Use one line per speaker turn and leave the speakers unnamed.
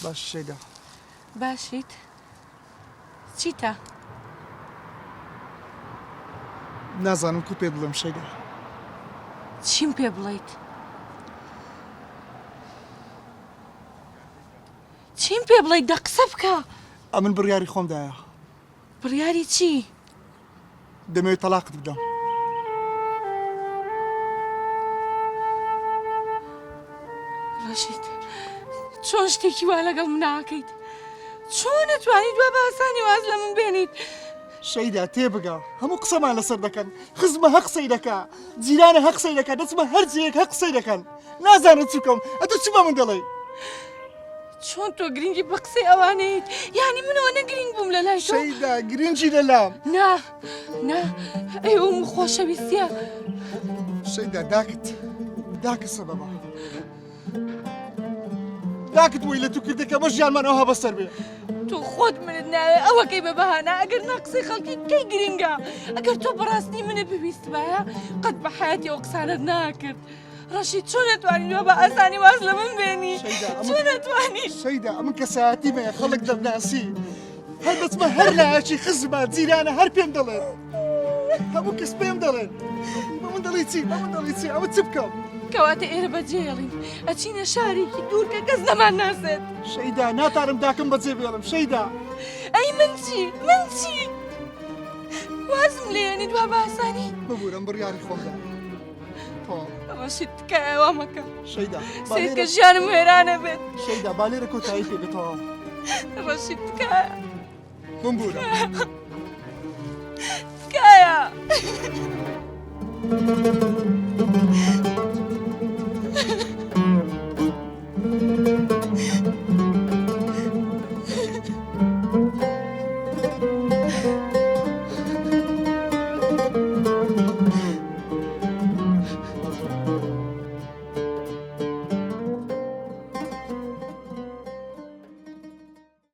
باش شەیدا
باشیت چیتە؟
نازانم کو پێ بڵێم شەیدا
چیم پێ بڵێیت؟ چیم پێ بڵێیت دە قسە بکە؟
ئەمن بڕیاری خۆمدایە
بڕیاری چی؟
دەمەوێت تەلاقت بدەم
ڕەشید چۆن شتێکی وا لەگەڵ من ناکەیت؟ چۆن نەتوانیت وا بە ئاسانی واز لە من بێنیت؟
شەیدا تێبگە هەموو قسەمان لەسەر دەکەن خزمە هە قسەی دەکا جیرانە هە قسەی دەکات دەچمە هەر جەیەک هە قسەی دەکەن نازانم چ بکەم ئەتە چ بە من دەڵێ
چۆن تۆ گرنگی بە قسەی ئەوانەیت یانی منەوە نەگرنگ بووم لە لای تۆ
شەیدا گرنگی لەلام
نا نا ئەوم خۆشەویستیە
شەیدا داکەسە بەبا داکت وی لە تو کردەکە مە ژیانمانەوە بەسەر بێ
تۆ خۆت منت ناوێ ئەوەکەی بە بەهانە ئەگەر نا قسەی خەڵکی کەی گرنگە ئەگەر تۆ بەڕاستی منە ببیست بایە قەت بە حیاتی ئەو قسانت ناکرد ڕەشید چۆن نەتوانیوە بە ئاسانی واز لە من بێنی چۆن نەتوانی
شەیدا ئەمن کەسایەتی مەیە خەڵک دەمناسی هەر دەچمە هەر لایەکی خزمە جیرانە هەر پێم دەڵێن هەموو کەس پێم دەڵێن بە من دەڵی چی ئەوە چ بکەم
کەواتە ئێرە بەجێڵین ئەچینە شارێکی دوور کە کەس نەمان ناسێت
شەیدا ناتارم داکەم بەجێ بێڵم شەیدا
ئەی من چی وازم لێنی دوا بە ئاسانی
ببوورم بڕیاری خۆمدا
ڕەشید تکایە وا مەکە
شەیدا
سێت کە ژیانم وێرانە بێت
شەیدا با لێرە کۆتایی پێ بێتەوە
ڕەشید تکایە
بمبوورە
تکایە